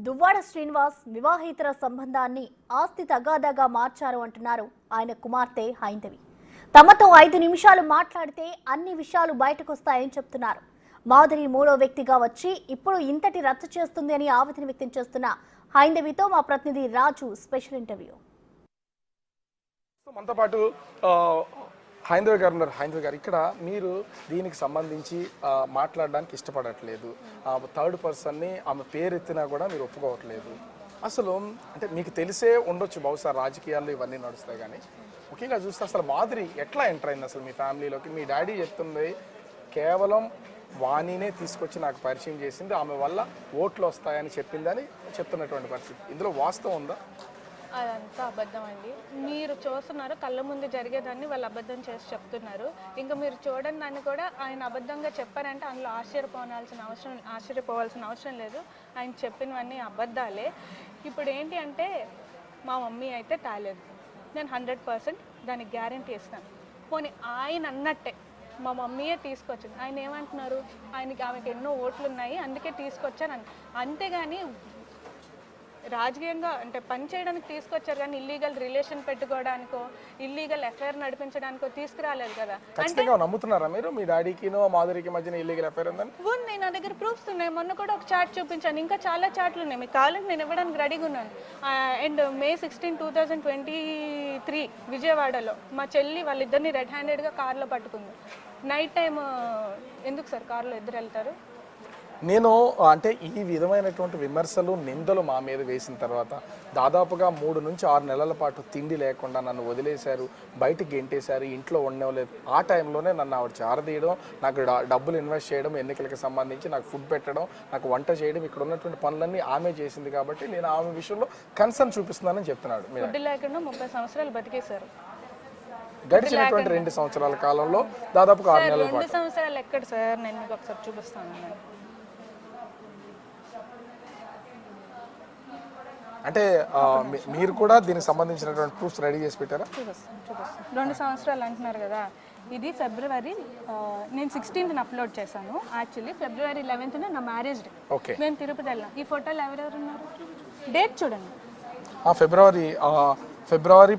దువ్వాడ శ్రీనివాస్ వివాహేతర సంబంధాన్ని ఆస్తి తగాదాగా మార్చారు అంటున్నారు ఆయన కుమార్తె హైందవి. తమతో 5 నిమిషాలు మాట్లాడితే అన్ని విషయాలు బయటకొస్తాయని చెప్తున్నారు. మాధురి మూడో వ్యక్తిగా వచ్చి ఇప్పుడు ఇంతటి రచ్చ చేస్తుంది అని ఆవేదన వ్యక్తం చేస్తున్న హైందవితో మా ప్రతినిధి రాజు స్పెషల్ ఇంటర్వ్యూ. మనతో పాటు హైందవి గారు ఉన్నారు. హైందవి గారు, ఇక్కడ మీరు దీనికి సంబంధించి మాట్లాడడానికి ఇష్టపడట్లేదు. థర్డ్ పర్సన్ని ఆమె పేరు ఎత్తినా కూడా మీరు ఒప్పుకోవట్లేదు. అసలు అంటే మీకు తెలిసే ఉండొచ్చు, బహుశా రాజకీయాల్లో ఇవన్నీ నడుస్తాయి, కానీ ముఖ్యంగా చూస్తే అసలు మాధురి ఎట్లా ఎంటర్ అయింది అసలు మీ ఫ్యామిలీలోకి? మీ డాడీ చెప్తుంది కేవలం వాణినే తీసుకొచ్చి నాకు పరిచయం చేసింది, ఆమె వల్ల ఓట్లు వస్తాయని చెప్పిందని చెప్తున్నటువంటి పరిస్థితి. ఇందులో వాస్తవం ఉందా? అదంతా అబద్ధం అండి. మీరు చూస్తున్నారు, కళ్ళ ముందు జరిగేదాన్ని వాళ్ళు అబద్ధం చేసి చెప్తున్నారు. ఇంకా మీరు చూడని దాన్ని కూడా ఆయన అబద్ధంగా చెప్పారంటే అందులో ఆశ్చర్యపోవాల్సిన అవసరం లేదు. ఆయన చెప్పినవన్నీ అబద్ధాలే. ఇప్పుడు ఏంటి అంటే మా మమ్మీ అయితే తాలేదు, నేను 100% దానికి గ్యారంటీ ఇస్తాను. పోనీ ఆయన అన్నట్టే మా మమ్మీయే తీసుకొచ్చింది. ఆయన ఏమంటున్నారు, ఆమెకి ఎన్నో ఓట్లు ఉన్నాయి అందుకే తీసుకొచ్చాను అంతేగాని రాజకీయంగా అంటే పని చేయడానికి తీసుకొచ్చారు, కానీ ఇల్లీగల్ రిలేషన్ పెట్టుకోవడానికో ఇల్లీగల్ ఎఫ్ఐఆర్ నడిపించడానికో తీసుకురాలేదు కదా. ఖచ్చితంగా నమ్ముతున్నారా మీరు మీ డాడీకినో మాధురికి మధ్యన ఇల్లీగల్ ఎఫ్ఐఆర్ ఉందని? ఉంది, నా దగ్గర ప్రూఫ్స్ ఉన్నాయి. మొన్న కూడా ఒక చాట్ చూపించాను, ఇంకా చాలా చాట్లు ఉన్నాయి. మీకు కావాలంటే నేను ఇవ్వడానికి రెడీగా ఉన్నాను. అండ్ May 16, 2023 విజయవాడలో మా చెల్లి వాళ్ళిద్దరిని రెడ్ హ్యాండెడ్గా కార్లో పట్టుకుంది. నైట్ టైం ఎందుకు సార్ కార్లో ఇద్దరు వెళ్తారు? నేను అంటే ఈ విధమైనటువంటి విమర్శలు నిందలు మా మీద వేసిన తర్వాత దాదాపుగా 3 నుంచి 6 నెలల పాటు తిండి లేకుండా నన్ను వదిలేశారు, బయటికి గెంటేశారు, ఇంట్లో ఉండలేదు. ఆ టైంలోనే నన్ను ఆవిడ చారదీయడం, నాకు డబ్బులు ఇన్వెస్ట్ చేయడం, ఎన్నికలకు సంబంధించి నాకు ఫుడ్ పెట్టడం, నాకు వంట చేయడం, ఇక్కడ ఉన్నటువంటి పనులన్నీ ఆమె చేసింది. కాబట్టి నేను ఆమె విషయంలో కన్సర్న్ చూపిస్తున్నానని చెప్తున్నాడు. ఫుడ్ లేకుండా 30 సంవత్సరాలు బతికేశారు. గడిచినటువంటి 2 సంవత్సరాల కాలంలో దాదాపుగా 6 నెలల పాటు. 2 సంవత్సరాలు ఎక్కడ సార్? నేను మీకు ఒకసారి చూపిస్తాను. అంటే మీరు కూడా దీనికి సంబంధించినటువంటి ప్రూఫ్స్ రెడీ చేసి పెట్టారా? చూపిస్తాను. 2 సంవత్సరాలు అంటున్నారు కదా, ఇది ఫిబ్రవరి నేను 16th అప్లోడ్ చేశాను. యాక్చువల్లీ February 11th నా మ్యారేజ్ డే. నేను తిరుపతి వెళ్ళాను. ఈ ఫోటోలు ఎవరెవరు ఉన్నారు, డేట్ చూడండి. ఫిబ్రవరి 16,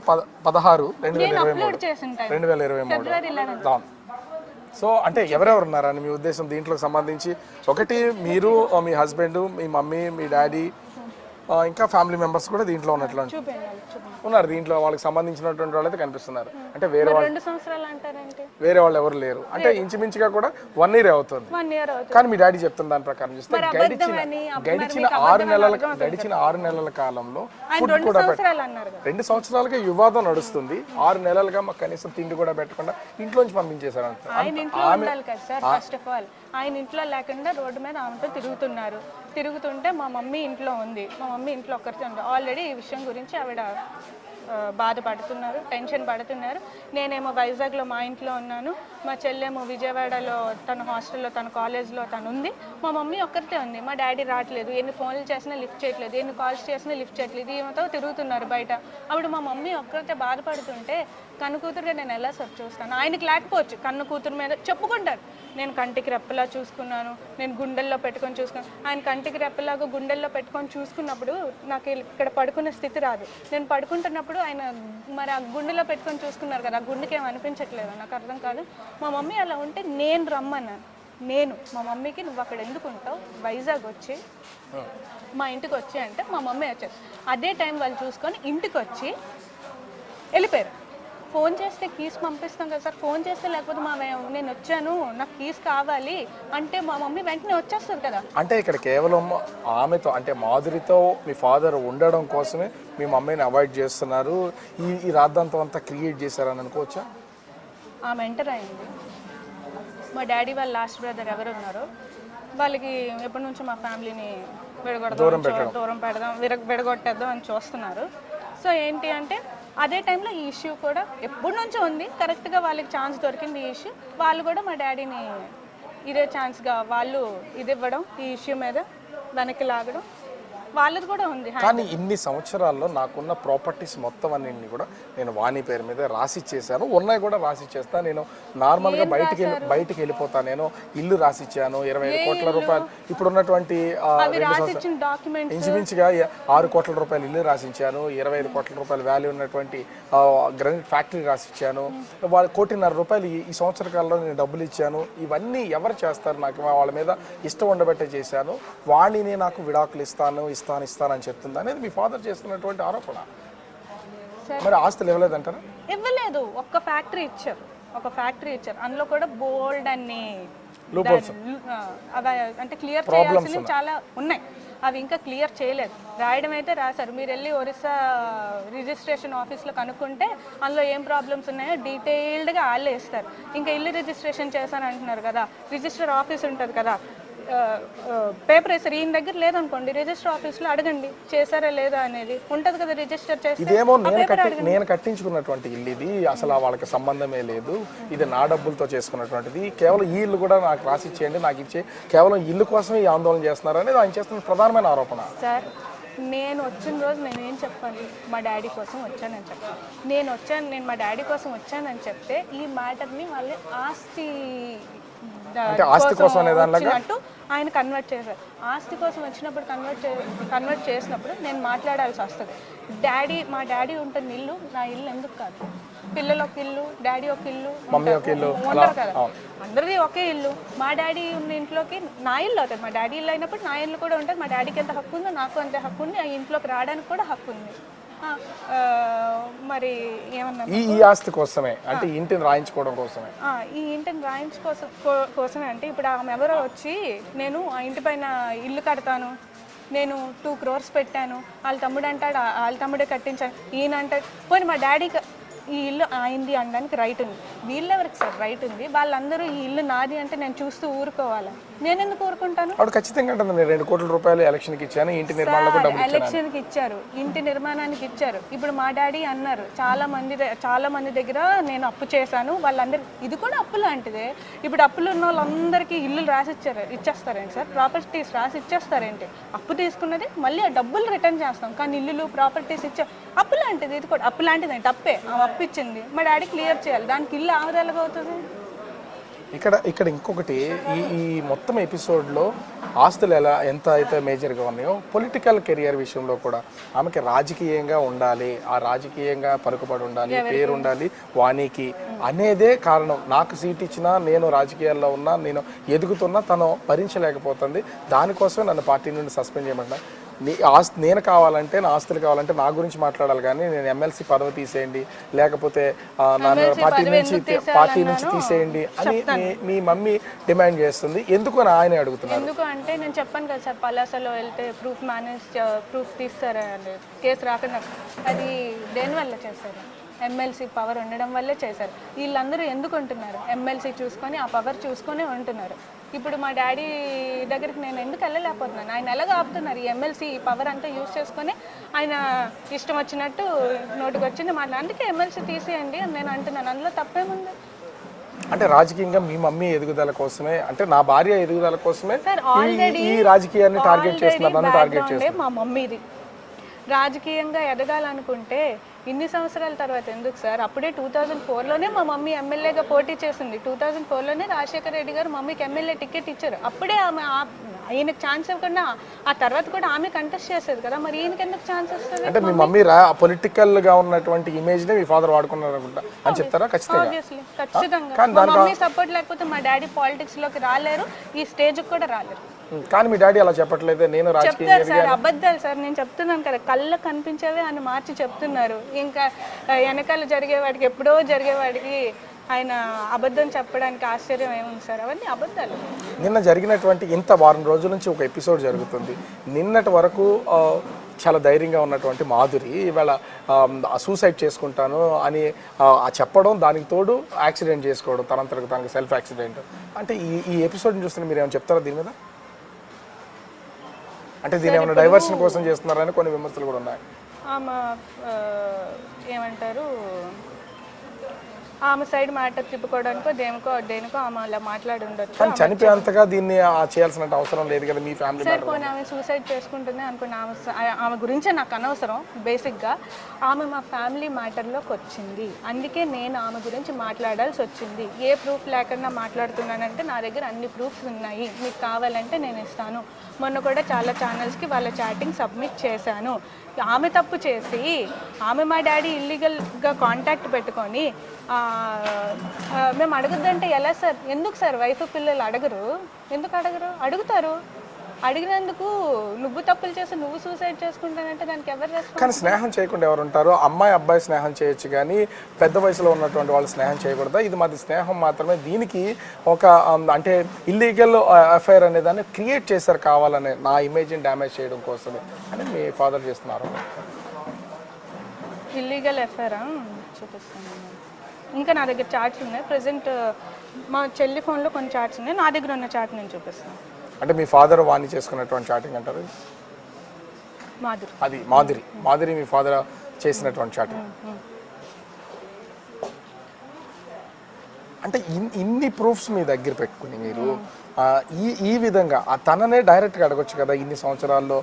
2023. సో అంటే ఎవరెవరు ఉన్నారని మీ ఉద్దేశం దీంట్లోకి సంబంధించి? ఒకటి మీరు, మీ హస్బెండ్, మీ మమ్మీ, మీ డాడీ, ఇంకా ఫ్యామిలీ మెంబర్స్ కూడా దీంట్లో ఉన్నట్లు ఉన్నారు. దీంట్లో వాళ్ళకి సంబంధించినటువంటి వాళ్ళు అయితే కనిపిస్తున్నారు. అంటే వేరే వాళ్ళు ఎవరు లేరు. అంటే ఇంచుమించుగా కూడా 1 year అవుతుంది. కానీ మీ డాడీ చెప్తున్న దాని ప్రకారం చూస్తే గడిచిన 6 నెలల కాలంలో ఫుడ్ కూడా 2 సంవత్సరాలుగా వివాదం నడుస్తుంది. 6 నెలలుగా మాకు కనీసం తిండి కూడా పెట్టకుండా ఇంట్లోంచి పంపించేశారు. ఆయన ఇంట్లో లేకుండా రోడ్డు మీద ఆమెతో తిరుగుతుంటే మా మమ్మీ ఇంట్లో ఉంది. మా మమ్మీ ఇంట్లో ఒక్కరితో ఉంది. ఆల్రెడీ ఈ విషయం గురించి ఆవిడ బాధపడుతున్నారు, టెన్షన్ పడుతున్నారు. నేనేమో వైజాగ్లో మా ఇంట్లో ఉన్నాను, మా చెల్లెమో విజయవాడలో తన హాస్టల్లో, తన కాలేజ్లో తను ఉంది. మా మమ్మీ ఒక్కరితే ఉంది. మా డాడీ రావట్లేదు, ఎన్ని ఫోన్లు చేసినా లిఫ్ట్ చేయట్లేదు, ఎన్ని కాల్స్ చేసినా లిఫ్ట్ చేయట్లేదు. ఈమెతో తిరుగుతున్నారు బయట. అప్పుడు మా మమ్మీ ఒక్కరితే బాధపడుతుంటే కన్ను కూతురుగా నేను ఎలా సర్చ్ చూస్తాను? ఆయనకి లేకపోవచ్చు, కన్ను కూతురు మీద చెప్పుకుంటారు, నేను కంటికి రెప్పలా చూసుకున్నాను, నేను గుండెల్లో పెట్టుకొని చూసుకున్నాను. ఆయన కంటికి రెప్పలాగా గుండెల్లో పెట్టుకొని చూసుకున్నప్పుడు నాకు ఇక్కడ పడుకునే స్థితి రాదు. నేను పడుకుంటున్నప్పుడు ఆయన మరి ఆ గుండెలో పెట్టుకొని చూసుకున్నారు కదా, ఆ గుండెకి ఏం అనిపించట్లేదు, నాకు అర్థం కాదు. మా మమ్మీ అలా ఉంటే నేను రమ్మన్నాను. మా మమ్మీకి నువ్వు అక్కడ ఎందుకు ఉంటావు, వైజాగ్ వచ్చి మా ఇంటికి వచ్చి అంటే మా మమ్మీ వచ్చారు. అదే టైం వాళ్ళు చూసుకొని ఇంటికి వచ్చి వెళ్ళిపోయారు. ఫోన్ చేస్తే కీస్ పంపిస్తాం కదా సార్, ఫోన్ చేస్తే లేకపోతే నేను వచ్చాను నాకు కీస్ కావాలి అంటే మా మమ్మీ వెంటనే వచ్చేస్తారు కదా. అంటే ఇక్కడ కేవలం ఆమెతో అంటే మాధురితో మీ ఫాదర్ ఉండడం కోసమే మీ మమ్మీని అవాయిడ్ చేస్తున్నారు, ఈ రాద్ధాంతం అంతా క్రియేట్ చేశారని అనుకోవచ్చా? ఆమె ఎంటర్ అయింది. మా డాడీ వాళ్ళ లాస్ట్ బ్రదర్ ఎవరు ఉన్నారో వాళ్ళకి ఎప్పటి నుంచో మా ఫ్యామిలీని దూరం పెడదాం, విడగొట్టేద్దాం అని చూస్తున్నారు. సో ఏంటి అంటే అదే టైంలో ఈ ఇష్యూ కూడా ఎప్పటి నుంచో ఉంది. కరెక్ట్గా వాళ్ళకి ఛాన్స్ దొరికింది ఈ ఇష్యూ. వాళ్ళు కూడా మా డాడీని ఇదే ఛాన్స్గా వాళ్ళు ఇది ఇవ్వడం, ఈ ఇష్యూ మీద వెనక్కి లాగడం వాళ్ళది కూడా ఉంది. కానీ ఇన్ని సంవత్సరాల్లో నాకున్న ప్రాపర్టీస్ మొత్తం అన్నింటినీ కూడా నేను వాణి పేరు మీద రాసిచ్చేసాను, ఉన్నాయి కూడా రాసిచ్చేస్తాను. నేను నార్మల్గా బయటికి వెళ్ళిపోతాను. నేను ఇల్లు రాసిచ్చాను 25 కోట్ల రూపాయలు. ఇప్పుడు ఉన్నటువంటి ఇంచుమించుగా 6 కోట్ల రూపాయలు ఇల్లు రాసిచ్చాను, 25 కోట్ల రూపాయల వాల్యూ ఉన్నటువంటి గ్రానైట్ ఫ్యాక్టరీ రాసిచ్చాను, వాళ్ళు 1.5 కోటి ఈ సంవత్సర కాలంలో నేను డబ్బులు ఇచ్చాను. ఇవన్నీ ఎవరు చేస్తారు? నాకు వాళ్ళ మీద ఇష్టం ఉండబట్టే చేశాను. వాణిని నాకు విడాకులు ఇస్తానని చెప్తుంది అనేది మీ ఫాదర్ చేస్తున్నటువంటి ఆరోపణ. మరి ఆస్తులు ఇవ్వలేదంటారా? ఇవ్వలేదు. ఒక ఫ్యాక్టరీ ఇచ్చారు, అందులో కూడా బోల్డ్ అన్ని అంటే క్లియర్ చేయాల్సినవి చాలా ఉన్నాయి, అవి ఇంకా క్లియర్ చేయలేదు. రాయడం అయితే రాశారు. మీరు వెళ్ళి ఒరిస్సా రిజిస్ట్రేషన్ ఆఫీస్లో కనుక్కుంటే అందులో ఏం ప్రాబ్లమ్స్ ఉన్నాయో డీటెయిల్డ్గా వాళ్ళే ఇస్తారు. ఇంకా ఇల్లు రిజిస్ట్రేషన్ చేశాను అంటున్నారు కదా, రిజిస్టర్ ఆఫీస్ ఉంటుంది కదా, పేపర్ వేసారు. ఈయన దగ్గర లేదనుకోండి, రిజిస్టర్ ఆఫీస్లో అడగండి చేశారా లేదా అనేది ఉంటుంది కదా, రిజిస్టర్ చేస్తే. ఇదేమో నేను కట్టించుకున్నటువంటి ఇల్లు, ఇది అసలు వాళ్ళకి సంబంధమే లేదు, ఇది నా డబ్బులతో చేసుకున్నటువంటిది, కేవలం ఈ ఇల్లు కూడా నాకు రాసిచ్చేయండి, నాకు ఇచ్చే, కేవలం ఇల్లు కోసమే ఈ ఆందోళన చేస్తున్నారు అనేది ఆయన చేస్తున్న ప్రధానమైన ఆరోపణ. సార్ నేను వచ్చిన రోజు నేనేం చెప్పాలి? మా డాడీ కోసం వచ్చానని చెప్పాను. నేను మా డాడీ కోసం వచ్చానని చెప్తే ఈ మ్యాటర్ని వాళ్ళని ఆస్తి కోసం వచ్చినట్టు ఆయన కన్వర్ట్ చేశారు. ఆస్తి కోసం వచ్చినప్పుడు కన్వర్ట్ చేసినప్పుడు నేను మాట్లాడాల్సి వస్తుంది. మా డాడీ ఉంటుంది ఇల్లు, నా ఇల్లు ఎందుకు కాదు? పిల్లలు ఒక ఇల్లు, డాడీ ఒక ఇల్లు, మమ్మీ ఒక ఇల్లు ఉంటారు కదా, అందరిది ఒకే ఇల్లు. మా డాడీ ఉన్న ఇంట్లోకి నా ఇల్లు అవుతుంది, మా డాడీ ఇల్లు అయినప్పుడు నా ఇల్లు కూడా ఉంటుంది. మా డాడీకి ఎంత హక్కు ఉందో నాకు అంతే హక్కు ఉంది, ఆ ఇంట్లోకి రావడానికి కూడా హక్కు ఉంది. మరి ఏమన్నా ఈ ఆస్తి కోసమే అంటే ఇంటిని రాయించుకోవడం కోసమే, ఈ ఇంటిని కోసమే అంటే ఇప్పుడు ఆమె ఎవరో వచ్చి నేను ఆ ఇంటి పైన ఇల్లు కడతాను, నేను 2 crores పెట్టాను, వాళ్ళ తమ్ముడు అంటాడు వాళ్ళ తమ్ముడే కట్టించాను, ఈయన అంటాడు. పోనీ మా డాడీకి ఈ ఇల్లు అయింది అనడానికి రైట్ ఉంది, వీళ్ళెవరికి సార్ రైట్ ఉంది? వాళ్ళందరూ ఈ ఇల్లు నాది అంటే నేను చూస్తూ ఊరుకోవాలా? నేను ఎందుకు ఊరుకుంటాను? అప్పుడు ఖచ్చితంగా ఉంటుంది. నేను 2 కోట్ల రూపాయలు ఎలక్షన్కి ఇచ్చాను, ఇంటి నిర్మాణానికి డబ్బులు ఇచ్చాను. ఎలక్షన్కి ఇచ్చారు, ఇంటి నిర్మాణానికి ఇచ్చారు. ఇప్పుడు మా డాడీ అన్నారు చాలా మంది దగ్గర నేను అప్పు చేశాను, వాళ్ళందరూ ఇది కూడా అప్పు లాంటిదే. ఇప్పుడు అప్పులు ఉన్న వాళ్ళందరికీ ఇల్లు ఇచ్చేస్తారేంటి సార్? ప్రాపర్టీస్ రాసి ఇచ్చేస్తారేంటి? అప్పు తీసుకున్నది మళ్ళీ ఆ డబ్బులు రిటర్న్ చేస్తాం, కానీ ఇల్లులు ప్రాపర్టీస్ అప్పు లాంటిది. ఇది కూడా అప్పు లాంటిది అంటే అప్పే, అప్పు ఇచ్చింది మా డాడీ క్లియర్ చేయాలి, దానికి ఇల్లు ఆదాయాలుగా అవుతుంది. ఇక్కడ ఇంకొకటి, ఈ మొత్తం ఎపిసోడ్లో ఆస్తులు ఎంత అయితే మేజర్గా ఉన్నాయో, పొలిటికల్ కెరియర్ విషయంలో కూడా ఆమెకి రాజకీయంగా ఉండాలి, ఆ రాజకీయంగా పలుకుబడి ఉండాలి, పేరు ఉండాలి వాణికి అనేదే కారణం. నాకు సీట్ ఇచ్చినా, నేను రాజకీయాల్లో ఉన్నా, నేను ఎదుగుతున్నా, తను భరించలేకపోతుంది, దానికోసమే నన్ను పార్టీ నుండి సస్పెండ్ చేయమంటున్నా. నేను కావాలంటే, నా ఆస్తులు కావాలంటే నా గురించి మాట్లాడాలి, కానీ నేను ఎమ్మెల్సీ పదవి తీసేయండి, లేకపోతే పార్టీ నుంచి తీసేయండి అని మీ మమ్మీ డిమాండ్ చేస్తుంది. ఎందుకు అని ఆయన అడుగుతున్నారు. ఎందుకు అంటే నేను చెప్పాను కదా సార్, పలాసలో వెళ్తే ప్రూఫ్ తీస్తారా, కేసు రాకుండా, అది దేనివల్ల చేస్తారు? ఎమ్మెల్సీ పవర్ ఉండడం వల్లే చేశారు. వీళ్ళందరూ ఎందుకు ఉంటున్నారు? ఎమ్మెల్సీ చూసుకొని ఆ పవర్ చూసుకొని ఉంటున్నారు. ఇప్పుడు మా డాడీ దగ్గరికి నేను ఎందుకు వెళ్ళలేకపోతున్నాను? ఆయన ఎలాగ ఆపుతున్నారు? ఈ ఎమ్మెల్సీ పవర్ అంతా యూజ్ చేసుకొని ఆయన ఇష్టం వచ్చినట్టు నోటికి వచ్చింది మాట. అందుకే ఎమ్మెల్సీ తీసేయండి అని నేను అంటున్నాను. అందులో తప్పేముంది? అంటే రాజకీయంగా మీ మమ్మీ ఎదుగుదల కోసమే, అంటే నా భార్య ఎదుగుదల కోసమే ఈ రాజకీయాన్ని టార్గెట్ చేస్తున్నారు. మా మమ్మీది రాజకీయంగా ఎదగాలనుకుంటే ఇన్ని సంవత్సరాల తర్వాత ఎందుకు సార్? అప్పుడే 2004లోనే మా మమ్మీ ఎమ్మెల్యేగా పోటీ చేసింది. 2004లోనే రాజశేఖర రెడ్డి గారు మమ్మీకి ఎమ్మెల్యే టికెట్ ఇచ్చారు. అప్పుడే ఆమె ఈయనకు ఛాన్స్ ఇవ్వకుండా ఆ తర్వాత కూడా ఆమె కంటెస్ట్ చేసేది కదా, మరి ఈయనకి ఎందుకు ఛాన్స్ వస్తుంది? అంటే మీ మమ్మీ పొలిటికల్ గా ఉన్నటువంటి ఇమేజ్ ని మీ ఫాదర్ వాడుకున్నారు అనుకుంటా అని చెప్తారా? ఖచ్చితంగా మా మమ్మీ సపోర్ట్ లేకపోతే మా డాడీ పాలిటిక్స్ లోకి రాలేరు, ఈ స్టేజ్ కూడా రాలేరు. కానీ మీ డాడీ అలా చెప్పట్లేదు. నేను చెప్తారు సార్, అబద్ధాలు సార్. నేను చెప్తున్నాను కదా, కళ్ళకు కనిపించేవే అని మార్చి చెప్తున్నారు. ఇంకా వెనకాల జరిగేవాడికి, ఎప్పుడో జరిగేవాడికి ఆయన అబద్ధం చెప్పడానికి ఆశ్చర్యం ఏముంది సార్? అవన్నీ అబద్ధాలు. నిన్న జరిగినటువంటి వారం రోజుల నుంచి ఒక ఎపిసోడ్ జరుగుతుంది. నిన్నటి వరకు చాలా ధైర్యంగా ఉన్నటువంటి మాధురి ఇవాళ సూసైడ్ చేసుకుంటాను అని చెప్పడం, దానికి తోడు యాక్సిడెంట్ చేసుకోవడం, తనకి సెల్ఫ్ యాక్సిడెంట్. అంటే ఈ ఎపిసోడ్ని చూస్తే మీరు ఏమైనా చెప్తారా దీని మీద? అంటే దీని ఏమైనా డైవర్షన్ కోసం చేస్తున్నారని కొన్ని విమర్శలు కూడా ఉన్నాయి. ఏమంటారు, ఆమె సైడ్ మ్యాటర్ తిప్పుకోవడానికో దేనికో ఆమె అలా మాట్లాడి ఉండొచ్చు. కానీ చనిపోయేంతగా దీన్ని చేయాల్సిన అవసరం లేదు కదా మీ ఫ్యామిలీ సరే పోనీ ఆమె సూసైడ్ చేసుకుంటుంది అనుకున్న ఆమె గురించే నాకు అనవసరం. బేసిక్గా ఆమె మా ఫ్యామిలీ మ్యాటర్లోకి వచ్చింది, అందుకే నేను ఆమె గురించి మాట్లాడాల్సి వచ్చింది. ఏ ప్రూఫ్ లేకుండా మాట్లాడుతున్నానంటే నా దగ్గర అన్ని ప్రూఫ్స్ ఉన్నాయి, మీకు కావాలంటే నేను ఇస్తాను. మొన్న కూడా చాలా ఛానల్స్కి వాళ్ళ చాటింగ్ సబ్మిట్ చేశాను. ఆమె తప్పు చేసి ఆమె మా డాడీ ఇల్లీగల్గా కాంటాక్ట్ పెట్టుకొని మేము అడగద్దంటే ఎలా సార్? ఎందుకు సార్ వైఫ్ పిల్లలు అడగరు? ఎందుకు అడగరు? అడుగుతారు. అడిగినందుకు నువ్వు తప్పులు చేసి నువ్వు సూసైడ్ చేసుకుంటానంటే దానికి ఎవరు రెస్పాన్స్? కానీ స్నేహం చేయకుండా ఎవరు ఉంటారు? అమ్మాయి అబ్బాయి స్నేహం చేయొచ్చు కానీ పెద్ద వయసులో ఉన్నటువంటి వాళ్ళు స్నేహం చేయకూడదా? ఇది మాది స్నేహం మాత్రమే, దీనికి ఒక అంటే ఇల్లీగల్ అఫైర్ అనే దాన్ని క్రియేట్ చేశారు కావాలనే, నా ఇమేజ్ని డ్యామేజ్ చేయడం కోసమే అని మీ ఫాదర్ చేస్తున్నారు. ఇల్లీగల్ అఫైరా? చూపిస్తాను. ఇంకా నా దగ్గర చార్ట్స్ ఉన్నాయి. ప్రజెంట్ మా చెల్లి ఫోన్లో కొన్ని చార్ట్స్ ఉన్నాయి, నా దగ్గర ఉన్న చార్ట్ నేను చూపిస్తాను. అంటే మీ ఫాదర్ వాణి చేసుకున్నటువంటి చాటింగ్ అంటారు మాధురి? అది మాధురి మీ ఫాదర్ చేసినటువంటి చాటింగ్. అంటే ఇన్ని ప్రూఫ్స్ మీ దగ్గర పెట్టుకుని మీరు ఈ విధంగా తననే డైరెక్ట్గా అడగొచ్చు కదా, ఇన్ని సంవత్సరాల్లో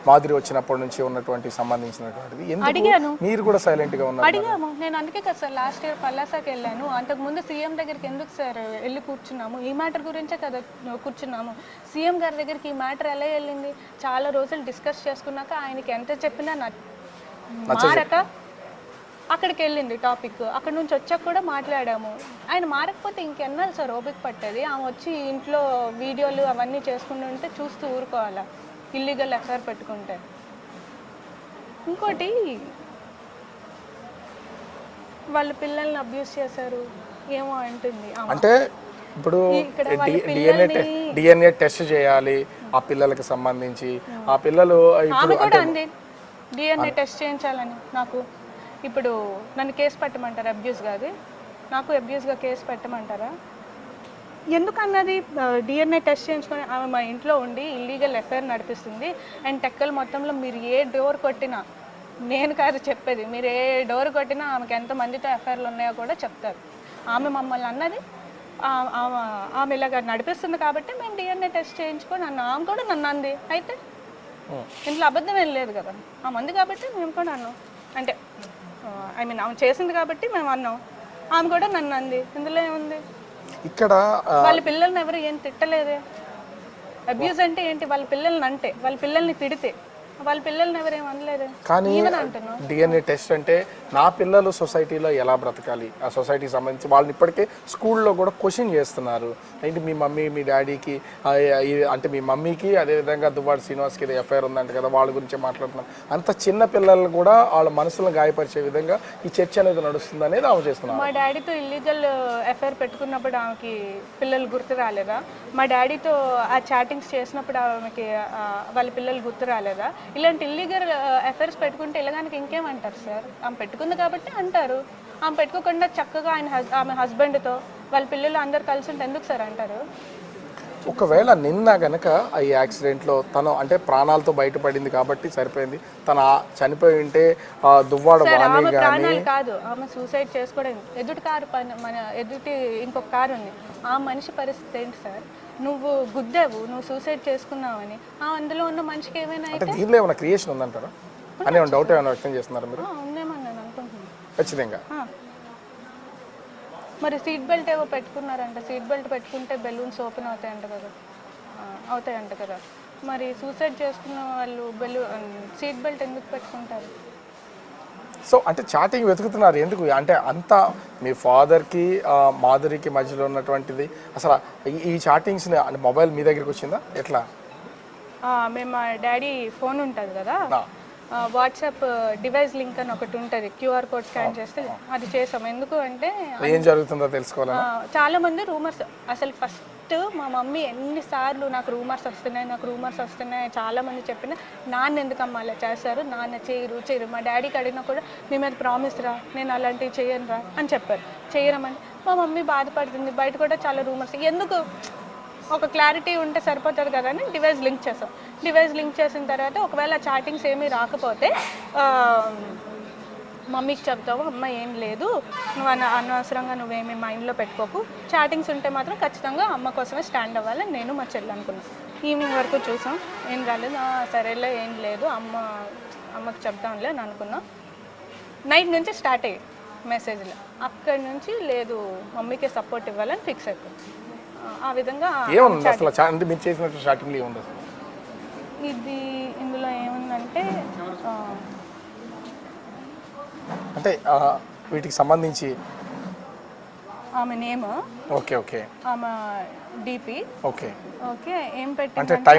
మాధురి వచ్చినప్పటి నుంచి ఉన్నటువంటి సంబంధించినటువంటిది, ఎందుకు మీరు కూడా సైలెంట్గా ఉన్నారు? అడిగాము. నేను అందుకే కదా సార్ లాస్ట్ ఇయర్ పల్లాసాకి వెళ్ళాను. అంతకుముందు సీఎం దగ్గరికి ఎందుకు సార్ వెళ్ళి కూర్చున్నాము? ఈ మ్యాటర్ గురించే కదా కూర్చున్నాము. సీఎం గారి దగ్గరికి ఈ మ్యాటర్ ఎలా వెళ్ళింది? చాలా రోజులు డిస్కస్ చేసుకున్నాక ఆయనకి ఎంత చెప్పినా మారక అక్కడికి వెళ్ళింది టాపిక్. అక్కడ నుంచి వచ్చాక కూడా మాట్లాడాము. ఆయన మారకపోతే ఇంకెన్నాళ్ళు సార్ ఓపిక పట్టేది? ఆమె వచ్చి ఇంట్లో వీడియోలు అవన్నీ చేసుకుంటుంటే చూస్తూ ఊరుకోవాలా ఇల్లీగల్ అఫైర్ పెట్టుకుంటే? ఇంకోటి, వాళ్ళ పిల్లల్ని అబ్యూస్ చేశారు ఏమో అంటుంది. అంటే ఇప్పుడు డిఎన్ఏ టెస్ట్ చేయాలి ఆ పిల్లలకి సంబంధించి, ఆ పిల్లలు ఆమె కూడా అంది డిఎన్ఏ టెస్ట్ చేయించాలని. నాకు ఇప్పుడు నన్ను కేసు పెట్టమంటారా? అబ్యూస్ కాదు, నాకు అబ్యూస్గా కేసు పెట్టమంటారా? ఎందుకన్నది డిఎన్ఏ టెస్ట్ చేయించుకొని ఆమె మా ఇంట్లో ఉండి ఇల్లీగల్ అఫైర్ నడిపిస్తుంది. అండ్ టెక్కల్ మొత్తంలో మీరు ఏ డోర్ కొట్టినా, నేను కాదు చెప్పేది, మీరు ఏ డోర్ కొట్టినా ఆమెకి ఎంతమందితో అఫైర్లు ఉన్నాయో కూడా చెప్తారు. ఆమె మమ్మల్ని అన్నది ఆమె ఇలాగ నడిపిస్తుంది కాబట్టి మేము డిఎన్ఏ టెస్ట్ చేయించుకొని ఆమె కూడా నన్ను అంది. అయితే ఇంట్లో అబద్ధం ఏం లేదు కదా, ఆమె అంది కాబట్టి మేము కూడా అన్నాం. అంటే ఐ మీన్ ఆమె చేసింది కాబట్టి మేము అన్నాం, ఆమె కూడా నన్ను అంది. ఇందులో ఏముంది? ఇక్కడ వాళ్ళ పిల్లల్ని ఎవరు ఏం తిట్టలేదే. అబ్యూస్ అంటే ఏంటి? వాళ్ళ పిల్లల్ని అంటే, వాళ్ళ పిల్లల్ని తిడితే వాళ్ళ పిల్లల్ని ఎవరేం అనలేదు. కానీ డిఎన్ఏ టెస్ట్ అంటే నా పిల్లలు సొసైటీలో ఎలా బ్రతకాలి, ఆ సొసైటీకి సంబంధించి వాళ్ళని ఇప్పటికే స్కూల్లో కూడా క్వశ్చన్ చేస్తున్నారు. ఏంటి మీ మమ్మీ మీ డాడీకి అంటే మీ మమ్మీకి అదేవిధంగా దువ్వాడ శ్రీనివాస్కి ఇది ఎఫ్ఐఆర్ ఉందంట కదా, వాళ్ళ గురించి మాట్లాడుతున్నారు. అంత చిన్న పిల్లలు కూడా వాళ్ళ మనసులను గాయపరిచే విధంగా ఈ చర్చ అనేది నడుస్తుంది అనేది ఆమె చేస్తున్నారు. మా డాడీతో ఇల్లీగల్ ఎఫ్ఐఆర్ పెట్టుకున్నప్పుడు ఆమెకి పిల్లలు గుర్తు రాలేదా? మా డాడీతో ఆ చాటింగ్స్ చేసినప్పుడు ఆమెకి వాళ్ళ పిల్లలు గుర్తు రాలేదా? ఇలాంటి ఇల్లీగల్ అఫైర్స్ పెట్టుకుంటే ఇలాగానికి ఇంకేమంటారు సార్? ఆమె పెట్టుకుంది కాబట్టి అంటారు. ఆమె పెట్టుకోకుండా చక్కగా ఆమె హస్బెండ్తో వాళ్ళ పిల్లలు అందరు కలిసి ఉంటే ఎందుకు సార్ అంటారు? ఒకవేళ నిన్న గనక ఈ యాక్సిడెంట్లో తను అంటే ప్రాణాలతో బయటపడింది కాబట్టి సరిపోయింది, తను చనిపోయి ఉంటే దువ్వాడ వాణి ప్రాణాలు కాదు, ఆమె సూసైడ్ చేసుకోవడం. ఎదుటి కారు మన ఎదుటి ఇంకొక కారు ఉంది, ఆ మనిషి పరిస్థితి ఏంటి సార్? నువ్వు గుద్దావు, నువ్వు సూసైడ్ చేసుకున్నావని అందులో ఉన్న మనిషికి ఏమైనా అయితే దీనిలో ఏమైనా క్రియేషన్ ఉందంటారా అనే డౌట్ ఏమైనా వ్యక్తం చేస్తున్నారు మీరు? ఉందేమని నేను అనుకుంటున్నాను ఖచ్చితంగా. మరి సీట్ బెల్ట్ ఏవో పెట్టుకున్నారంట, సీట్ బెల్ట్ పెట్టుకుంటే బెలూన్స్ ఓపెన్ అవుతాయంట కదా, మరి సూసైడ్ చేసుకున్న వాళ్ళు సీట్ బెల్ట్ ఎందుకు పెట్టుకుంటారు? సో అంటే చాటింగ్ వెతుకుతున్నారు ఎందుకు? అంటే అంతా మీ ఫాదర్కి మాధురికి మధ్యలో ఉన్నటువంటిది అసలు ఈ చాటింగ్స్ని మొబైల్ మీ దగ్గరికి వచ్చిందా ఎట్లా? మేము మా డాడీ ఫోన్ ఉంటుంది కదా, వాట్సాప్ డివైస్ లింక్ అని ఒకటి ఉంటుంది, క్యూఆర్ కోడ్ స్కాన్ చేస్తే అది చేసాం. ఎందుకు అంటే ఏం జరుగుతుందో తెలుసుకోవాలి. చాలా మంది రూమర్స్, అసలు ఫస్ట్ మా మమ్మీ ఎన్నిసార్లు నాకు రూమర్స్ వస్తున్నాయి చాలా మంది చెప్పిన, నాన్న ఎందుకమ్మా అలా చేస్తారు, నాన్న చేయరు. మా డాడీకి అడిగినా కూడా మీ మీద ప్రామిస్ రా, నేను అలాంటివి చేయను రా అని చెప్పారు. చేయరమని మా మమ్మీ బాధపడుతుంది. బయట కూడా చాలా రూమర్స్, ఎందుకు ఒక క్లారిటీ ఉంటే సరిపోతుంది కదా అని డివైస్ లింక్ చేసాం. డివైస్ లింక్ చేసిన తర్వాత ఒకవేళ చాటింగ్స్ ఏమీ రాకపోతే మమ్మీకి చెప్తావు అమ్మ ఏం లేదు నువ్వు అనవసరంగా నువ్వేమి మైండ్లో పెట్టుకోకు, చాటింగ్స్ ఉంటే మాత్రం ఖచ్చితంగా అమ్మ కోసమే స్టాండ్ అవ్వాలని నేను మా చెల్లి అనుకున్నాను. ఈవినింగ్ వరకు చూసాం, ఏం రాలేదు. సరేలే ఏం లేదు అమ్మకి చెప్తాంలే అని అనుకున్నాం. నైట్ నుంచి స్టార్ట్ అయ్యాయి మెసేజ్లు. అక్కడి నుంచి లేదు మమ్మీకే సపోర్ట్ ఇవ్వాలని ఫిక్స్ అయిపోయింది. ఆ విధంగా ఇది ఇందులో ఏముందంటే అంటే వీటికి సంబంధించి ఆమె నేమ్, ఓకే ఓకే, ఆమె డిపి, ఓకే ఓకే, ఏం అంటే పెట్టిందంటే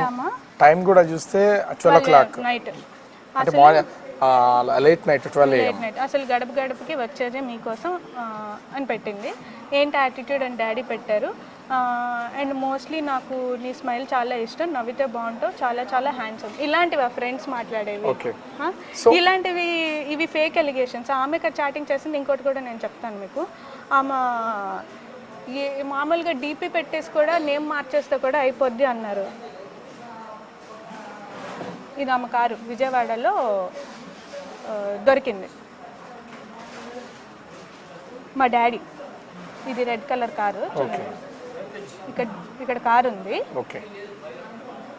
టైం కూడా చూస్తే 12 o'clock నైట్, అంటే లేట్ నైట్ 12 AM. అసలు గడప గడపకి వచ్చేదే మీకోసం అని పెట్టింది. ఏంటి యాటిట్యూడ్ అని డాడీ పెట్టారు. అండ్ మోస్ట్లీ నాకు నీ స్మైల్ చాలా ఇష్టం, నవ్వితే బాగుంటావు, చాలా చాలా హ్యాండ్సమ్. ఇలాంటివి ఆ ఫ్రెండ్స్ మాట్లాడేవి. ఇలాంటివి ఇవి ఫేక్ ఎలిగేషన్స్. ఆమె చాటింగ్ చేసింది. ఇంకోటి కూడా నేను చెప్తాను మీకు. ఆమె మామూలుగా డీపీ పెట్టేసి కూడా నేమ్ మార్చేస్తే కూడా అయిపోద్ది అన్నారు. ఇది ఆమె కారు విజయవాడలో దొరికింది. మా డాడీ, ఇది రెడ్ కలర్ కారు. ఇక్కడ కారు ఉంది.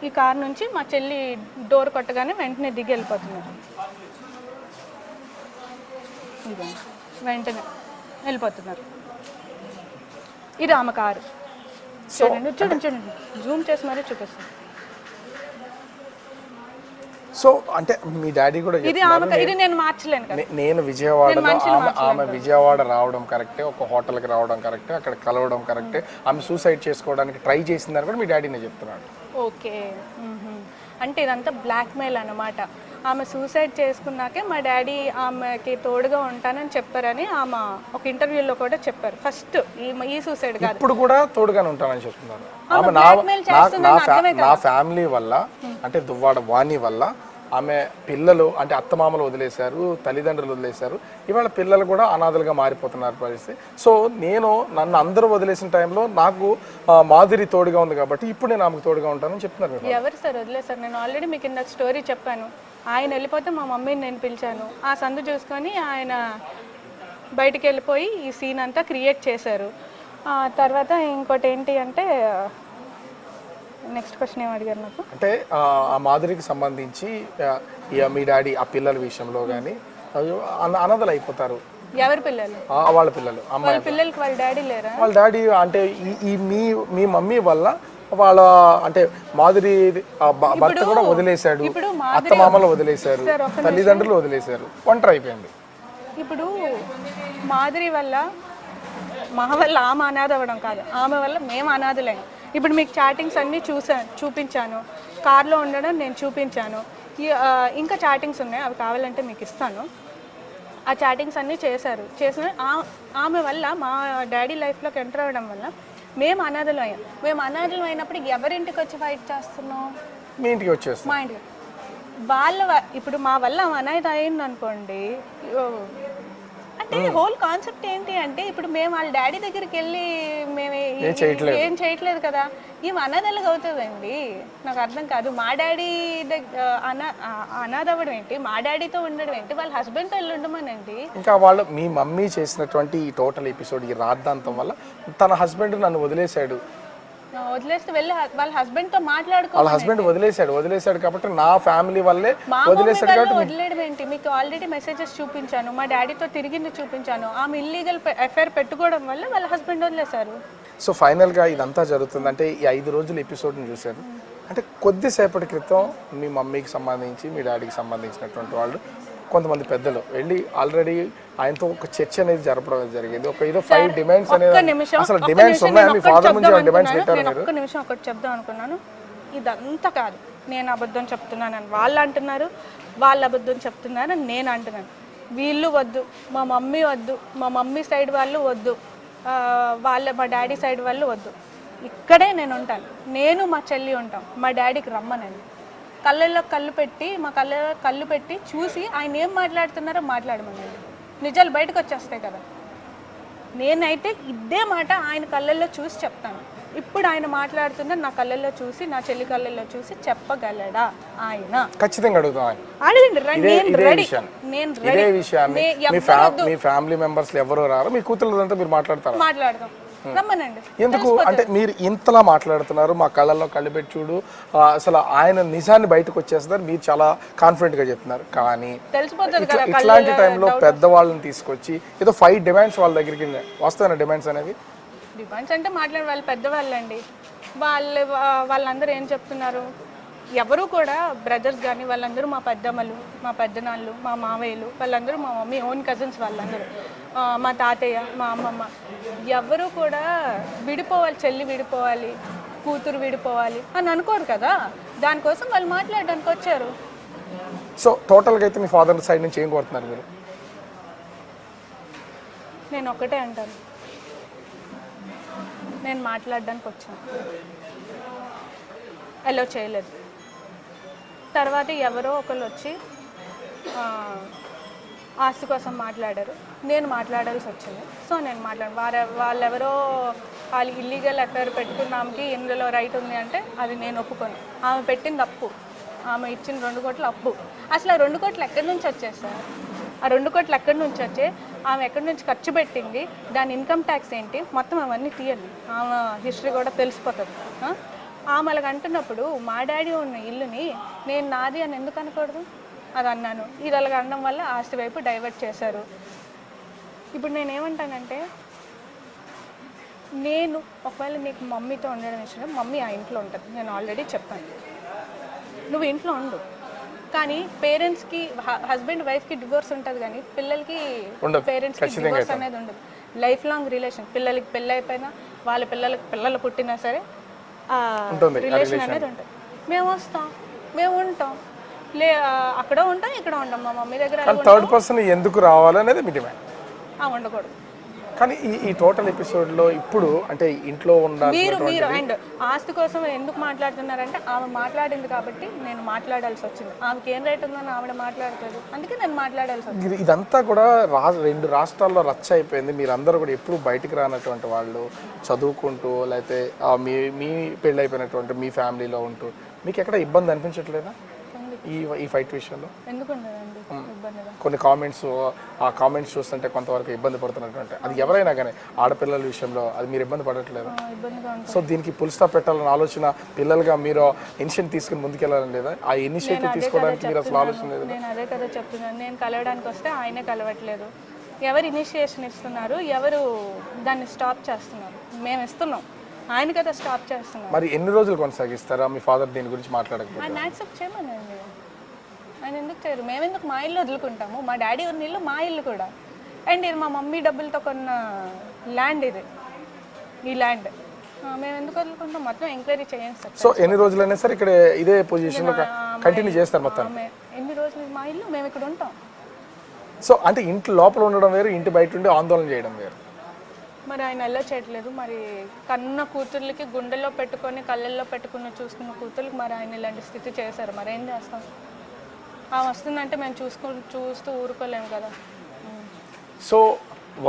ఈ కారు నుంచి మా చెల్లి డోర్ కొట్టగానే వెంటనే దిగి వెళ్ళిపోతున్నారు. వెంటనే వెళ్ళిపోతున్నారు. ఇది ఆమె కారు. చూడండి చూడండి చూడండి, జూమ్ చేసి మరీ చూపిస్తాను. సో అంటే మీ డాడీ కూడా ఇది నేను మార్చలేను కదా. నేను విజయవాడలో ఆమె విజయవాడ రావడం కరెక్టే, ఒక హోటల్కి రావడం కరెక్టే, అక్కడ కలవడం కరెక్టే, ఆమె సూసైడ్ చేసుకోవడానికి ట్రై చేసిందని కూడా మీ డాడీనే చెప్తున్నాడు. ఓకే, అంటే ఇదంతా బ్లాక్మెయిల్ అన్నమాట. ఆమె సూసైడ్ చేసుకున్నాకే మా డాడీ ఆమెకి తోడుగా ఉంటానని చెప్పారని ఆమె ఒక ఇంటర్వ్యూలో కూడా చెప్పారు. ఫస్ట్ ఈ సూసైడ్ కాదు, ఇప్పుడు కూడా తోడుగానే ఉంటానని చెప్తున్నారు. ఆమె నా ఫ్యామిలీ వల్ల, అంటే దువ్వాడ వాణి వల్ల ఆమె పిల్లలు అంటే అత్తమామలు వదిలేశారు, తల్లిదండ్రులు వదిలేశారు. ఇవాళ పిల్లలు కూడా అనాథలుగా మారిపోతున్నారు పరిస్థితి. సో నన్ను అందరూ వదిలేసిన టైంలో నాకు మాధురి తోడుగా ఉంది కాబట్టి ఇప్పుడు నేను ఆమెకు తోడుగా ఉంటానని చెప్తున్నారు. ఎవరు సార్ వదిలేశారు? నేను ఆల్రెడీ మీకు ఇందాక స్టోరీ చెప్పాను. ఆయన వెళ్ళిపోతే మా మమ్మీని నేను పిలిచాను. ఆ సందు చూసుకొని ఆయన బయటికి వెళ్ళిపోయి ఈ సీన్ అంతా క్రియేట్ చేశారు. తర్వాత ఇంకోటి ఏంటి అంటే, నెక్స్ట్ క్వశ్చన్ ఏం అడిగారు నాకు? అంటే ఆ మాధురికి సంబంధించి మీ డాడీ ఆ పిల్లల విషయంలో కానీ అనాథలు అయిపోతారు. ఎవరి పిల్లలు? వాళ్ళ పిల్లలు. వాళ్ళ పిల్లలకి వాళ్ళ డాడీ లేరా? వాళ్ళ డాడీ అంటే ఈ మీ మమ్మీ వల్ల వాళ్ళ అంటే మాధురి భర్త కూడా వదిలేశాడు, అత్తమామలు వదిలేశారు, తల్లిదండ్రులు వదిలేశారు, ఒంటరి అయిపోయింది. ఇప్పుడు మాధురి వల్ల మా వల్ల ఆమె అనాథ అవ్వడం కాదు, ఆమె వల్ల మేము అనాథలేం. ఇప్పుడు మీకు చాటింగ్స్ అన్నీ చూపించాను, కార్లో ఉండడం నేను చూపించాను. ఇంకా చాటింగ్స్ ఉన్నాయి, అవి కావాలంటే మీకు ఇస్తాను. ఆ చాటింగ్స్ అన్నీ చేసిన ఆమె వల్ల మా డాడీ లైఫ్లోకి ఎంటర్ అవ్వడం వల్ల మేము అనాథలు అయ్యాం. మేము అనాథలు అయినప్పుడు ఎవరింటికి వచ్చి ఫైట్ చేస్తున్నాం? మీ ఇంటికి వచ్చేస్తాం. మా ఇంటికి ఇప్పుడు మా వల్ల అనాథ అయింది అనుకోండి. అంటే హోల్ కాన్సెప్ట్ ఏంటి అంటే, ఇప్పుడు మేము వాళ్ళ డాడీ దగ్గరికి వెళ్ళి మేము ఏం చేయట్లేదు కదా, ఈమె అనాథలుగా అవుతుందండి. నాకు అర్థం కాదు. మా డాడీ అనాథ అవ్వడం ఏంటి, మా డాడీతో ఉండడం ఏంటి, వాళ్ళ హస్బెండ్తో వెళ్ళి ఉండమనండి. ఇంకా వాళ్ళు మీ మమ్మీ చేసినటువంటి ఈ టోటల్ ఎపిసోడ్, ఈ రాద్ధాంతం వల్ల తన హస్బెండ్ నన్ను వదిలేశాడు, వదిలేస్తే వెళ్ళి వాళ్ళ హస్బెండ్ తో మాట్లాడుకో. వాళ్ళ హస్బెండ్ వదిలేశాడు కాబట్టి నా ఫ్యామిలీ వల్లే వదిలేశాడు కాబట్టి వదిలేయడం ఏంటి? మీకు ఆల్రెడీ మెసేజెస్ చూపించాను, మా డాడీతో తిరిగింది చూపించాను. ఆమె ఇల్లీగల్ ఎఫ్ఐఆర్ పెట్టుకోవడం వల్ల వాళ్ళ హస్బెండ్ వదిలేశారు. సో ఫైనల్గా ఇదంతా జరుగుతుంది అంటే ఈ 5 రోజుల ఎపిసోడ్ని చూశారు అంటే కొద్దిసేపటి క్రితం మీ మమ్మీకి సంబంధించి మీ డాడీకి సంబంధించినటువంటి వాళ్ళు కొంతమంది పెద్దలు వెళ్ళి ఆల్రెడీ ఆయనతో ఒక చర్చ అనేది జరపడం జరిగింది. ఒక ఏదో 5 డిమాండ్స్ అనేది, అసలు డిమాండ్స్ ఉన్నాయని మీ ఫాదర్ నుంచి డిమాండ్స్ పెట్టారు. నేను ఒక్క నిమిషం ఒకటి చెప్దాం అనుకున్నాను. ఇదంతా కాదు, నేను అబద్ధం చెప్తున్నానని వాళ్ళు అంటున్నారు, వాళ్ళు అబద్ధం చెప్తున్నారని నేను అంటున్నాను. వీళ్ళు వద్దు, మా మమ్మీ వద్దు, మా మమ్మీ సైడ్ వాళ్ళు వద్దు, మా డాడీ సైడ్ వాళ్ళు వద్దు. ఇక్కడే నేను ఉంటాను, నేను మా చెల్లి ఉంటాం. మా డాడీకి రమ్మనండి, కళ్ళల్లో కళ్ళు పెట్టి చూసి ఆయన ఏం మాట్లాడుతున్నారో మాట్లాడమనండి. నిజాలు బయటకు వచ్చేస్తాయి కదా. నేనైతే ఇదే మాట ఆయన కళ్ళల్లో చూసి చెప్తాను. ఇప్పుడు ఆయన మాట్లాడుతున్న నా కళ్ళల్లో చూసి, నా చెల్లి కళ్ళల్లో చూసి చెప్పగలడా ఆయన? ఖచ్చితంగా అడుగుతాం. అడగండి, నేను రెడీ. ఇదే విషయాన్ని మీ ఫ్యామిలీ మెంబర్స్ ఎవరు రారు, మీ కూతురు మీరు మాట్లాడతారు? మాట్లాడదాం, రమ్మనండి. ఎందుకు అంటే మీరు ఇంతలా మాట్లాడుతున్నారు, మా కళ్ళల్లో కళ్ళు పెట్టి చూడు, అసలు ఆయన నిజాన్ని బయటకు వచ్చేస్తారు, మీరు చాలా కాన్ఫిడెంట్ గా చెప్తున్నారు. కానీ ఇట్లాంటి టైంలో పెద్దవాళ్ళని తీసుకొచ్చి ఏదో 5 డిమాండ్స్ వాళ్ళ దగ్గరికి వస్తాయన్న డిమాండ్స్ అనేవి. డిమాండ్స్ అంటే మాట్లాడే వాళ్ళు పెద్దవాళ్ళండి. వాళ్ళందరూ ఏం చెప్తున్నారు, ఎవరు కూడా బ్రదర్స్ కానీ వాళ్ళందరూ మా పెద్దమ్మలు, మా పెద్దనాళ్ళు, మా మావయ్యలు, వాళ్ళందరూ మా మమ్మీ ఓన్ కజిన్స్, వాళ్ళందరూ మా తాతయ్య, మా అమ్మమ్మ, ఎవరు కూడా విడిపోవాలి, చెల్లి విడిపోవాలి, కూతురు విడిపోవాలి అని అనుకోరు కదా. దానికోసం వాళ్ళు మాట్లాడడానికి వచ్చారు. సో టోటల్గా అయితే మీ ఫాదర్ సైడ్ నుంచి ఏం కోరుతున్నారు మీరు? నేను ఒక్కటే అంటాను, నేను మాట్లాడడానికి వచ్చాను, అలో చేయలేదు. తర్వాత ఎవరో ఒకళ్ళు వచ్చి ఆస్తి కోసం మాట్లాడారు, నేను మాట్లాడాల్సి వచ్చింది. సో నేను వాళ్ళెవరో వాళ్ళు ఇల్లీగల్ ఎఫ్ఐఆర్ పెట్టుకున్న ఆమెకి ఇందులో రైట్ ఉంది అంటే అది నేను ఒప్పుకోను. ఆమె పెట్టింది అప్పు, ఆమె ఇచ్చిన 2 కోట్ల అప్పు. అసలు ఆ 2 కోట్లు ఎక్కడి నుంచి వచ్చాయి సార్? ఆ 2 కోట్లు ఎక్కడి నుంచి వచ్చాయి? ఆమె ఎక్కడి నుంచి ఖర్చు పెట్టింది, దాని ఇన్కమ్ ట్యాక్స్ ఏంటి, మొత్తం అవన్నీ తీయండి, ఆమె హిస్టరీ కూడా తెలిసిపోతుంది. ఆమె అలాగ అంటున్నప్పుడు మా డాడీ ఉన్న ఇల్లుని నేను నాది అని ఎందుకు అనకూడదు? అది అన్నాను. ఇది అలాగ అనడం వల్ల ఆస్తి వైపు డైవర్ట్ చేశారు. ఇప్పుడు నేనేమంటానంటే, నేను ఒకవేళ నీకు మమ్మీతో ఉండడం ఇష్టం, మమ్మీ ఆ ఇంట్లో ఉంటుంది, నేను ఆల్రెడీ చెప్పాను, నువ్వు ఇంట్లో ఉండు. కానీ పేరెంట్స్కి, హస్బెండ్ వైఫ్కి డివోర్స్ ఉంటుంది, కానీ పిల్లలకి పేరెంట్స్కి డివోర్స్ అనేది ఉండదు. Life long relation. పిల్లలకి పెళ్ళి అయిపోయినా, వాళ్ళ పిల్లలు పుట్టినా సరే రిలేషన్ అనేది ఉంటుంది. మేము వస్తాం, మేము ఉంటాం, అక్కడ ఉంటాం, ఇక్కడ ఉంటాం, మా మమ్మీ దగ్గర. థర్డ్ పర్సన్ ఎందుకు రావాలనేది మీ డిమాండ్. ఉండకూడదు. కానీ ఈ టోటల్ ఎపిసోడ్లో ఇప్పుడు అంటే ఇంట్లో మీరు అండ్ ఆస్తి కోసం ఎందుకు మాట్లాడుతున్నారంటే, ఆమె మాట్లాడింది కాబట్టి నేను మాట్లాడాల్సి వచ్చింది. ఆమెకి ఏం రైట్ ఉందని ఆవిడ మాట్లాడుతుంది, అందుకే నేను మాట్లాడాల్సి వచ్చింది. ఇదంతా కూడా 2 రాష్ట్రాల్లో రచ్చ అయిపోయింది. మీరందరూ కూడా ఎప్పుడు బయటికి రానటువంటి వాళ్ళు, చదువుకుంటూ లేకపోతే మీ పెళ్ళి అయిపోయినటువంటి మీ ఫ్యామిలీలో ఉంటూ మీకు ఎక్కడ ఇబ్బంది అనిపించట్లేదా ఈ ఫైట్ విషయంలో? కొన్ని ఆ కామెంట్స్ చూస్తుంటే కొంతవరకు ఇబ్బంది పడుతున్నటువంటి, అది ఎవరైనా కానీ ఆడపిల్లల విషయంలో అది మీరు ఇబ్బంది పడట్లేదు? సో దీనికి ఫుల్ స్టాప్ పెట్టాలని ఆలోచన పిల్లలుగా మీరు ఇనిషియేటివ్ తీసుకుని ముందుకెళ్ళాలని లేదా? ఆ ఇనిషియేటివ్ తీసుకోవడానికి మీరు అసలు ఆలోచన లేదు? నేను అదే కదా చెప్తున్నాను, నేను కలవడానికి వస్తే ఆయనే కలవట్లేదు. ఎవరు ఇనిషియేషన్ ఇస్తున్నారు, ఎవరు దాన్ని స్టాప్ చేస్తున్నారు? మేము ఇస్తున్నాం, ఆయన కదా స్టాప్ చేస్తున్నారు. మరి ఎన్ని రోజులు కొనసాగిస్తారా మీ ఫాదర్ దీని గురించి మాట్లాడకపోతే? ఆయన యాక్సెప్ట్ చేయమనండి. ఆయన ఎందుకు చేయరు? మేము ఎందుకు మా ఇల్లు వదులుకుంటాము? మా డాడీ ఉన్న ఇల్లు మా ఇల్లు కూడా. అండ్ ఇది మా మమ్మీ డబ్బులతో కొన్న ల్యాండ్, ఈ ల్యాండ్ మేము ఎందుకు వదులుకుంటాం? మొత్తం ఎంక్వైరీ చేయండి సార్. సో ఎన్ని రోజులైనా సరే ఇక్కడ ఇదే పొజిషన్లో కంటిన్యూ చేస్తారు మొత్తం? ఎన్ని రోజులు మా ఇల్లు, మేము ఇక్కడ ఉంటాం. సో అంటే ఇంటి లోపల ఉండడం వేరు, ఇంటి బయట ఉండి ఆందోళన చేయడం వేరు. మరి ఆయన ఎలా చేయట్లేదు? మరి కన్న కూతుర్లకి గుండెల్లో పెట్టుకొని కళ్ళల్లో పెట్టుకుని చూసుకున్న కూతుర్లకి మరి ఆయన ఇలాంటి స్థితి చేశారు. మరి ఏం చేస్తాం? ఆమె వస్తుందంటే మేము చూస్తూ ఊరుకోలేము కదా. సో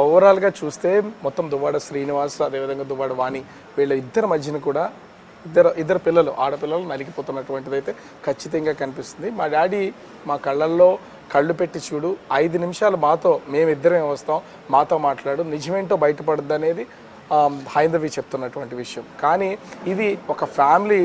ఓవరాల్గా చూస్తే మొత్తం దువ్వాడ శ్రీనివాస్, అదేవిధంగా దువ్వాడ వాణి, వీళ్ళ ఇద్దరి మధ్యన కూడా ఇద్దరు పిల్లలు, ఆడపిల్లలు నలిగిపోతున్నటువంటిది అయితే ఖచ్చితంగా కనిపిస్తుంది. మా డాడీ మా కళ్ళల్లో కళ్ళు పెట్టి చూడు, 5 నిమిషాలు మేమిద్దరం వస్తాం, మాతో మాట్లాడు, నిజమేంటో బయటపడుద్ది అనేది హైందవి చెప్తున్నటువంటి విషయం. కానీ ఇది ఒక ఫ్యామిలీ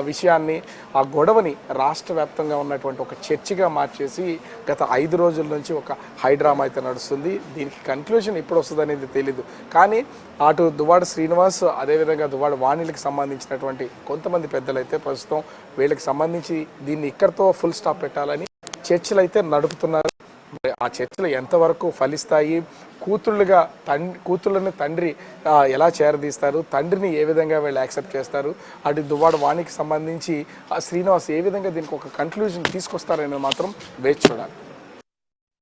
విషయాన్ని, ఆ గొడవని రాష్ట్ర వ్యాప్తంగా ఉన్నటువంటి ఒక చర్చగా మార్చేసి గత 5 రోజుల నుంచి ఒక హైడ్రామా అయితే నడుస్తుంది. దీనికి కన్క్లూజన్ ఎప్పుడు వస్తుంది అనేది తెలీదు. కానీ అటు దువ్వాడ శ్రీనివాస్, అదేవిధంగా దువ్వాడ వాణిలకు సంబంధించినటువంటి కొంతమంది పెద్దలు అయితే ప్రస్తుతం వీళ్ళకి సంబంధించి దీన్ని ఇక్కడితో ఫుల్ స్టాప్ పెట్టాలని చర్చలు అయితే నడుపుతున్నారు. ఆ చర్చలు ఎంతవరకు ఫలిస్తాయి, కూతుళ్ళని తండ్రి ఎలా చేరదీస్తారు, తండ్రిని ఏ విధంగా వీళ్ళు యాక్సెప్ట్ చేస్తారు, అటు దువ్వాడ వాణికి సంబంధించి శ్రీనివాస్ ఏ విధంగా దీనికి ఒక కన్క్లూజన్ తీసుకొస్తారని మాత్రం వేచి చూడాలి.